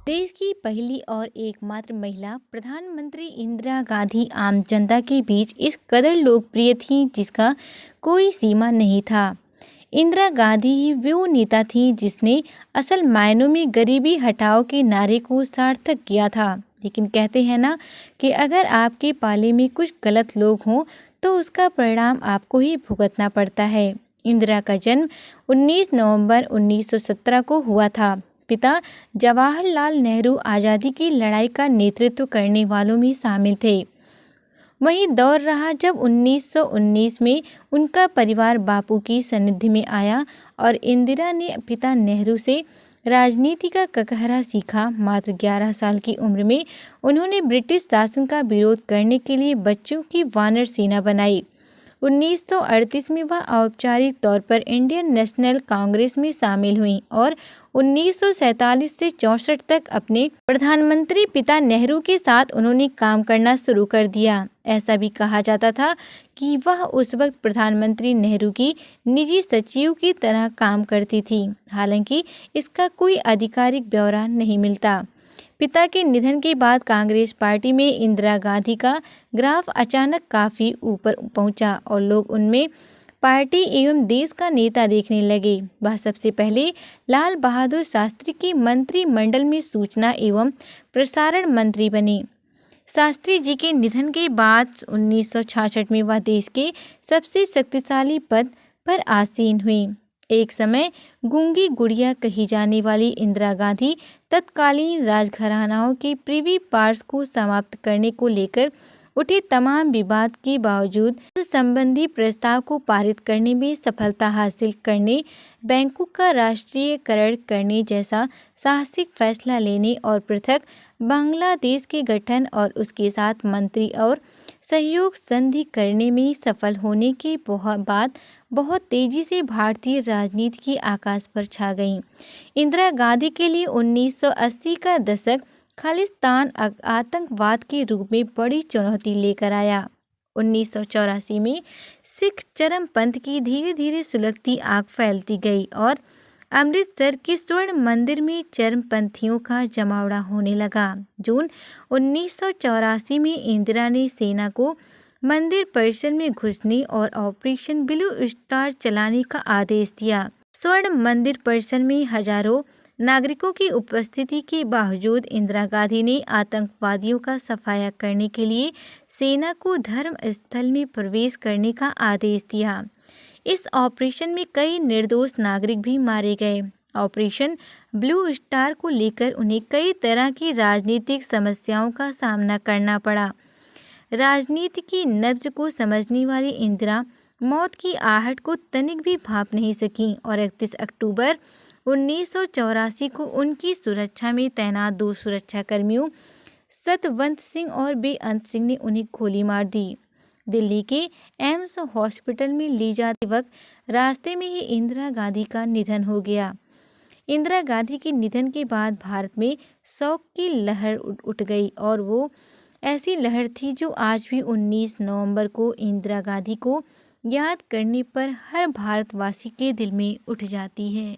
देश की पहली और एकमात्र महिला प्रधानमंत्री इंदिरा गांधी आम जनता के बीच इस कदर लोकप्रिय थीं जिसका कोई सीमा नहीं था। इंदिरा गांधी ही वो नेता थी जिसने असल मायनों में गरीबी हटाओ के नारे को सार्थक किया था। लेकिन कहते हैं ना कि अगर आपके पाले में कुछ गलत लोग हों तो उसका परिणाम आपको ही भुगतना पड़ता है। इंदिरा का जन्म 19 नवंबर 1917 को हुआ था। पिता जवाहरलाल नेहरू आज़ादी की लड़ाई का नेतृत्व करने वालों में शामिल थे। वही दौर रहा जब 1919 में उनका परिवार बापू की सानिध्य में आया और इंदिरा ने पिता नेहरू से राजनीति का ककहरा सीखा। मात्र 11 साल की उम्र में उन्होंने ब्रिटिश शासन का विरोध करने के लिए बच्चों की वानर सेना बनाई। 1938 में वह औपचारिक तौर पर इंडियन नेशनल कांग्रेस में शामिल हुई और 1947 से 64 तक अपने प्रधानमंत्री पिता नेहरू के साथ उन्होंने काम करना शुरू कर दिया। ऐसा भी कहा जाता था कि वह उस वक्त प्रधानमंत्री नेहरू की निजी सचिव की तरह काम करती थी। हालांकि इसका कोई आधिकारिक ब्यौरा नहीं मिलता। पिता के निधन के बाद कांग्रेस पार्टी में इंदिरा गांधी का ग्राफ अचानक काफ़ी ऊपर पहुंचा और लोग उनमें पार्टी एवं देश का नेता देखने लगे। वह सबसे पहले लाल बहादुर शास्त्री के मंत्रिमंडल में सूचना एवं प्रसारण मंत्री बने। शास्त्री जी के निधन के बाद 1966 में वह देश के सबसे शक्तिशाली पद पर आसीन हुई। एक समय गूंगी गुड़िया कही जाने वाली इंदिरा गांधी तत्कालीन राजघरानाओं के प्रिवी पार्स को समाप्त करने को लेकर उठे तमाम विवाद के बावजूद संबंधी प्रस्ताव को पारित करने में सफलता हासिल करने, बैंकों का राष्ट्रीयकरण करने जैसा साहसिक फैसला लेने और पृथक बांग्लादेश के गठन और उसके साथ मंत्री और सहयोग संधि करने में सफल होने के बाद बहुत तेजी से भारतीय राजनीति के आकाश पर छा गईं। इंदिरा गांधी के लिए 1980 का दशक खालिस्तान आतंकवाद के रूप में बड़ी चुनौती लेकर आया। 1984 में सिख चरमपंथ की धीरे धीरे सुलगती आग फैलती गई और अमृतसर के स्वर्ण मंदिर में चरमपंथियों का जमावड़ा होने लगा। जून 1984 में इंदिरा ने सेना को मंदिर परिसर में घुसने और ऑपरेशन ब्लू स्टार चलाने का आदेश दिया। स्वर्ण मंदिर परिसर में हजारों नागरिकों की उपस्थिति के बावजूद इंदिरा गांधी ने आतंकवादियों का सफाया करने के लिए सेना को धर्म स्थल में प्रवेश करने का आदेश दिया। इस ऑपरेशन में कई निर्दोष नागरिक भी मारे गए। ऑपरेशन ब्लू स्टार को लेकर उन्हें कई तरह की राजनीतिक समस्याओं का सामना करना पड़ा। राजनीति की नब्ज को समझने वाली इंदिरा मौत की आहट को तनिक भी भांप नहीं सकी और 31 अक्टूबर 1984 को उनकी सुरक्षा में तैनात 2 सुरक्षाकर्मियों सतवंत सिंह और बेअंत सिंह ने उन्हें गोली मार दी। दिल्ली के एम्स हॉस्पिटल में ले जाते वक्त रास्ते में ही इंदिरा गांधी का निधन हो गया। इंदिरा गांधी के निधन के बाद भारत में शोक की लहर उठ गई और वो ऐसी लहर थी जो आज भी 19 नवंबर को इंदिरा गांधी को याद करने पर हर भारतवासी के दिल में उठ जाती है।